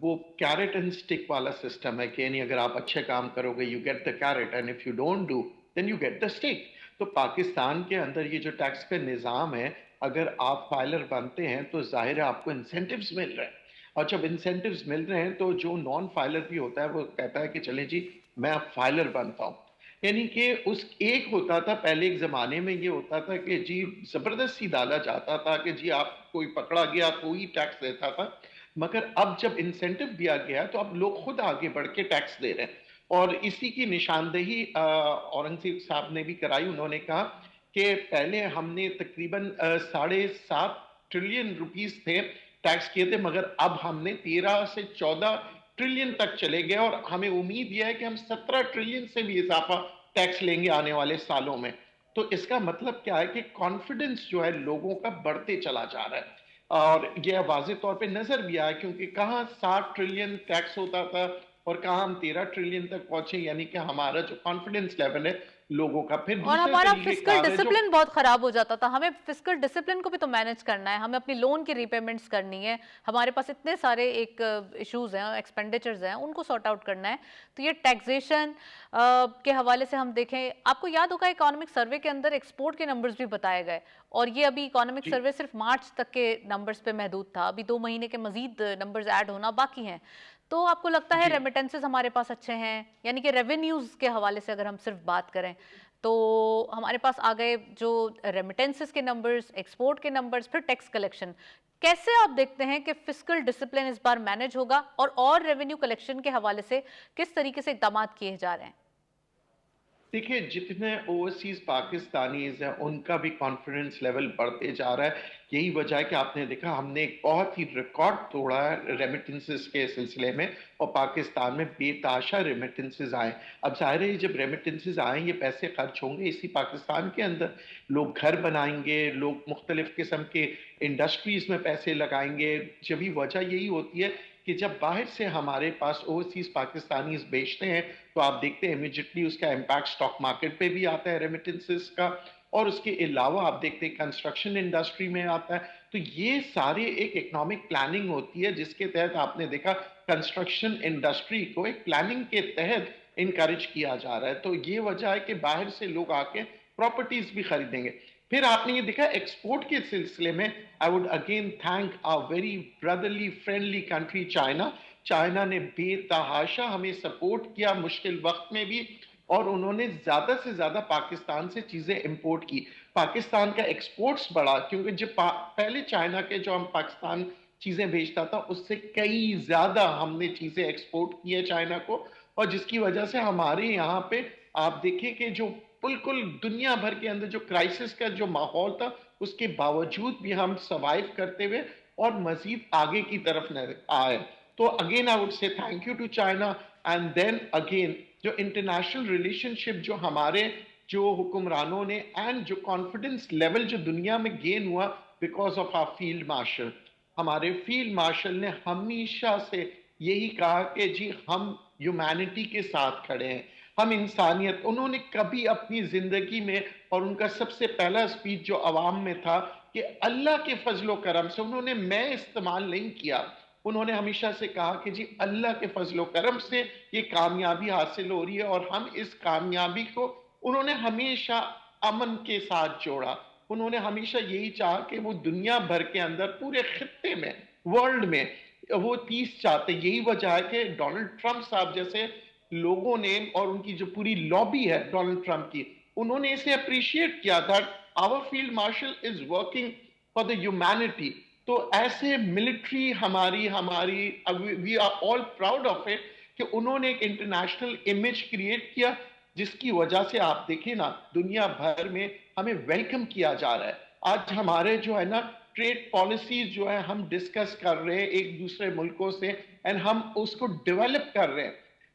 وہ کیرٹ اینڈ سٹک والا سسٹم ہے کہ یعنی اگر آپ اچھے کام کرو گے you get the carrot and if you don't do then you get the stick. تو پاکستان کے اندر یہ جو ٹیکس کا نظام ہے، اگر آپ فائلر بنتے ہیں تو ظاہر ہے آپ کو انسینٹیوز مل رہے ہیں، اور جب انسینٹیوز مل رہے ہیں تو جو نان فائلر بھی ہوتا ہے وہ کہتا ہے کہ چلیں جی میں اب فائلر بنتا ہوں۔ یعنی کہ اس ایک ہوتا تھا پہلے، ایک زمانے میں یہ ہوتا تھا کہ جی زبردستی ڈالا جاتا تھا کہ جی آپ کوئی پکڑا گیا تو ہی ٹیکس دیتا تھا، مگر اب جب انسینٹیو دیا گیا تو اب لوگ خود آگے بڑھ کے ٹیکس دے رہے ہیں، اور اسی کی نشاندہی اورنگزیب صاحب نے بھی کرائی۔ انہوں نے کہا کہ پہلے ہم نے تقریباً 7.5 ٹریلین روپیز تھے ٹیکس کیے تھے، مگر اب ہم نے 13 سے 14 ٹریلین تک چلے گئے، اور ہمیں امید یہ ہے کہ ہم 17 ٹریلین سے بھی اضافہ ٹیکس لیں گے آنے والے سالوں میں۔ تو اس کا مطلب کیا ہے کہ کانفیڈنس جو ہے لوگوں کا بڑھتے چلا جا رہا ہے، اور یہ واضح طور پہ نظر بھی آیا، کیونکہ کہاں 7 ٹریلین ٹیکس ہوتا تھا اور کہاں ہم 13 ٹریلین تک پہنچے، یعنی کہ ہمارا جو کانفیڈنس لیول ہے لوگوں کا۔ پھر اور دوسرے ہمارا طریقے فسکل کار ہے جو ڈسپلن بہت خراب ہو جاتا تھا، ہمیں فسکل ڈسپلن کو بھی تو مینج کرنا ہے، ہمیں اپنی لون کی ری پیمنٹس کرنی ہے، ہمارے پاس اتنے سارے ایک ایشوز ہیں، ایکسپینڈیچرز ہیں، ان کو سارٹ آؤٹ کرنا ہے۔ تو یہ ٹیکسیشن کے حوالے سے ہم دیکھیں، آپ کو یاد ہوگا اکانومک سروے کے اندر ایکسپورٹ کے نمبرز بھی بتائے گئے، اور یہ ابھی اکانومک سروے صرف مارچ تک کے نمبرز پہ محدود تھا، ابھی 2 مہینے کے مزید نمبرز ایڈ ہونا باقی ہیں۔ تو آپ کو لگتا ہے ریمیٹنسز ہمارے پاس اچھے ہیں، یعنی کہ ریونیوز کے حوالے سے اگر ہم صرف بات کریں تو ہمارے پاس آ گئے جو ریمیٹنسز کے نمبرز، ایکسپورٹ کے نمبرز، پھر ٹیکس کلیکشن، کیسے آپ دیکھتے ہیں کہ فسکل ڈسپلن اس بار مینج ہوگا اور ریونیو کلیکشن کے حوالے سے کس طریقے سے اقدامات کیے جا رہے ہیں؟ دیکھیں جتنے اوورسیز پاکستانیز ہیں ان کا بھی کانفیڈنس لیول بڑھتے جا رہا ہے۔ یہی وجہ ہے کہ آپ نے دیکھا ہم نے ایک بہت ہی ریکارڈ توڑا ہے ریمیٹنسز کے سلسلے میں، اور پاکستان میں بے تحاشا ریمیٹنسز آئے۔ اب ظاہر ہے جب ریمیٹنسز آئیں یہ پیسے خرچ ہوں گے اسی پاکستان کے اندر، لوگ گھر بنائیں گے، لوگ مختلف قسم کے انڈسٹریز میں پیسے لگائیں گے۔ جبھی وجہ یہی ہوتی ہے کہ جب باہر سے ہمارے پاس اوورسیز پاکستانیز بیچتے ہیں تو آپ دیکھتے ہیں امیجیٹلی اس کا امپیکٹ سٹاک مارکیٹ پہ بھی آتا ہے ریمیٹنسز کا، اور اس کے علاوہ آپ دیکھتے ہیں کنسٹرکشن انڈسٹری میں آتا ہے۔ تو یہ سارے ایک اکنامک پلاننگ ہوتی ہے جس کے تحت آپ نے دیکھا کنسٹرکشن انڈسٹری کو ایک پلاننگ کے تحت انکریج کیا جا رہا ہے۔ تو یہ وجہ ہے کہ باہر سے لوگ آ کے پراپرٹیز بھی خریدیں گے۔ پھر آپ نے یہ دیکھا ایکسپورٹ کے سلسلے میں I would again thank our very brotherly friendly country China. China نے بے تحاشا ہمیں سپورٹ کیا مشکل وقت میں بھی، اور انہوں نے زیادہ سے زیادہ پاکستان سے چیزیں امپورٹ کی۔ پاکستان کا ایکسپورٹس بڑھا کیونکہ جب پہلے چائنا کے جو ہم پاکستان چیزیں بیچتا تھا اس سے کئی زیادہ ہم نے چیزیں ایکسپورٹ کی ہے چائنا کو، اور جس کی وجہ سے ہمارے یہاں پہ آپ دیکھیں کہ جو بالکل دنیا بھر کے اندر جو کرائسس کا جو ماحول تھا اس کے باوجود بھی ہم سروائیو کرتے ہوئے اور مزید آگے کی طرف آئے۔ تو again I would say thank you to China, and then again جو انٹرنیشنل ریلیشن شپ جو ہمارے جو حکمرانوں نے اینڈ جو کانفیڈنس لیول جو دنیا میں گین ہوا because of our field marshal. ہمارے فیلڈ مارشل نے ہمیشہ سے یہی کہا کہ جی ہم ہیومینٹی کے ساتھ کھڑے ہیں، ہم انسانیت۔ انہوں نے کبھی اپنی زندگی میں، اور ان کا سب سے پہلا سپیچ جو عوام میں تھا کہ اللہ کے فضل و کرم سے انہوں نے میں استعمال نہیں کیا، انہوں نے ہمیشہ سے کہا کہ جی اللہ کے فضل و کرم سے یہ کامیابی حاصل ہو رہی ہے، اور ہم اس کامیابی کو انہوں نے ہمیشہ امن کے ساتھ جوڑا. انہوں نے ہمیشہ یہی چاہا کہ وہ دنیا بھر کے اندر پورے خطے میں، ورلڈ میں وہ پیس چاہتے. یہی وجہ ہے کہ ڈونلڈ ٹرمپ صاحب جیسے لوگوں نے، اور ان کی جو پوری لابی ہے ڈونلڈ ٹرمپ کی، انہوں نے اسے اپریشیٹ کیا تھا. Our field marshal is working for the humanity. تو ایسے ملٹری ہماری we are all proud of it کہ انہوں نے ایک انٹرنیشنل امیج کریٹ کیا، جس کی وجہ سے آپ دیکھیں نا دنیا بھر میں ہمیں ویلکم کیا جا رہا ہے. آج ہمارے جو ہے نا ٹریڈ پالیسیز جو ہے ہم ڈسکس کر رہے ہیں ایک دوسرے ملکوں سے، اینڈ ہم اس کو ڈیولپ کر رہے ہیں.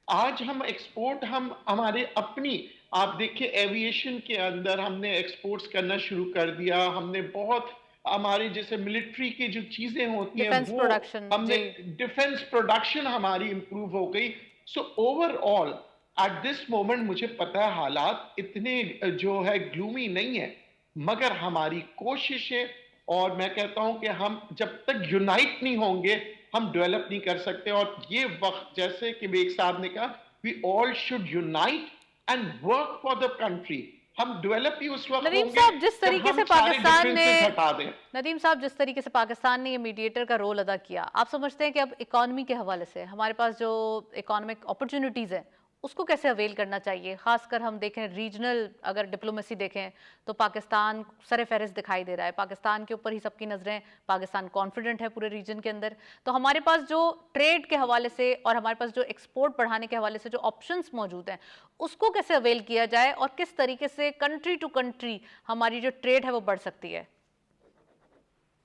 آج ہم ایکسپورٹ ہمارے اپنی، آپ دیکھیں ایویشن کے اندر ہم نے ایکسپورٹس کرنا شروع کر دیا. ہم نے بہت ہماری جیسے ملٹری کی جو چیزیں ہوتی ہیں ڈیفنس وہ پروڈکشن ہم نے جی. ڈیفنس پروڈکشن ہماری امپروو ہو گئی. So overall at this moment مجھے پتا ہے حالات اتنے جو ہے گلومی نہیں ہے، مگر ہماری کوشش ہے، اور میں کہتا ہوں کہ ہم جب تک یونائٹ نہیں ہوں گے ہم ڈیولپ نہیں کر سکتے. اور یہ وقت جیسے کہ ایک صاحب نے کہا we all should unite and work for the country. ہم ڈیولپ ہی اس وقت ندیم ہوں گے صاحب جس جب طریقے ہم سے سارے پاکستان نے ڈفرینسز ہٹا دیں. ندیم صاحب جس طریقے سے پاکستان نے یہ میڈیٹر کا رول ادا کیا، آپ سمجھتے ہیں کہ اب اکانومی کے حوالے سے ہمارے پاس جو اکانومک اپرچونٹیز ہیں اس کو کیسے اویل کرنا چاہیے؟ خاص کر ہم دیکھیں ریجنل اگر ڈپلومیسی دیکھیں تو پاکستان سر فہرست دکھائی دے رہا ہے، پاکستان کے اوپر ہی سب کی نظریں، پاکستان کانفیڈنٹ ہے پورے ریجن کے اندر. تو ہمارے پاس جو ٹریڈ کے حوالے سے اور ہمارے پاس جو ایکسپورٹ بڑھانے کے حوالے سے جو آپشنز موجود ہیں اس کو کیسے اویل کیا جائے، اور کس طریقے سے کنٹری ٹو کنٹری ہماری جو ٹریڈ ہے وہ بڑھ سکتی ہے؟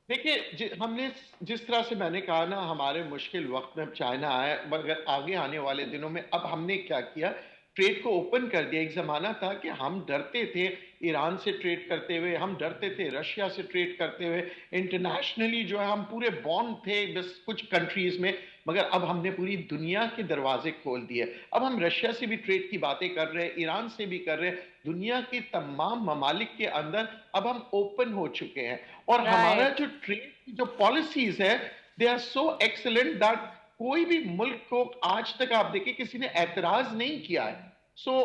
دیکھیے ہم نے جس طرح سے میں نے کہا نا ہمارے مشکل وقت میں چائنا آیا، مگر آگے آنے والے دنوں میں اب ہم نے کیا کیا، ٹریڈ کو اوپن کر دیا. ایک زمانہ تھا کہ ہم ڈرتے تھے ایران سے ٹریڈ کرتے ہوئے، ہم ڈرتے تھے رشیا سے ٹریڈ کرتے ہوئے، انٹرنیشنلی جو ہے ہم پورے بانڈ تھے بس کچھ کنٹریز میں، مگر اب ہم نے پوری دنیا کے دروازے کھول دیے. اب ہم رشیا سے بھی ٹریڈ کی باتیں کر رہے ہیں، ایران سے بھی کر رہے ہیں. دنیا کی تمام ممالک کے اندر اب ہم اوپن ہو چکے ہیں، اور ہمارا رائٹ. جو ٹریڈ کی جو پالیسیز ہے they are so excellent that کوئی بھی ملک کو آج تک آپ دیکھیں کسی نے اعتراض نہیں کیا ہے. سو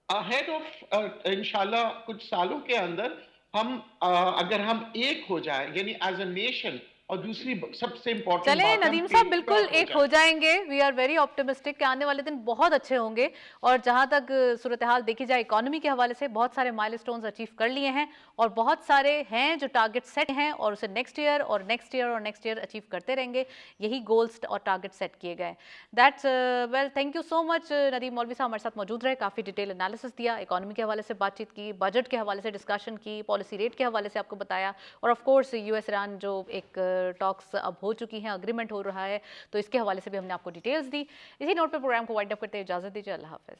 اہیڈ آف انشاءاللہ کچھ سالوں کے اندر ہم اگر ہم ایک ہو جائیں یعنی ایز اے نیشن، اور دوسری سب سے امپورٹنٹ چلیں بات ہے ہم ندیم صاحب پیٹریوٹ بالکل ایک ہو جائیں گے. وی آر ویری آپٹمسٹک کہ آنے والے دن بہت اچھے ہوں گے. اور جہاں تک صورتحال دیکھی جائے اکانومی کے حوالے سے بہت سارے مائل سٹونز اچیو کر لیے ہیں، اور بہت سارے ہیں جو ٹارگٹ سیٹ ہیں اور اسے نیکسٹ ایئر اور نیکسٹ ایئر اور نیکسٹ ایئر اچیو کرتے رہیں گے. یہی گولز اور ٹارگٹ سیٹ کیے گئے. That's well, thank you so much Nadeem Maulvi صاحب ہمارے ساتھ موجود رہے، کافی ڈیٹیل انالیسس دیا، اکانومی کے حوالے سے بات چیت کی، بجٹ کے حوالے سے ڈسکشن کی، پالیسی ریٹ کے حوالے سے آپ کو بتایا، اور of course U S Iran جو ایک ٹاکس اب ہو چکی ہیں، اگریمنٹ ہو رہا ہے، تو اس کے حوالے سے بھی ہم نے آپ کو ڈیٹیلز دی. اسی نوٹ پہ پروگرام کو وائنڈ اپ کرتے ہیں، اجازت دیجیے، اللہ حافظ.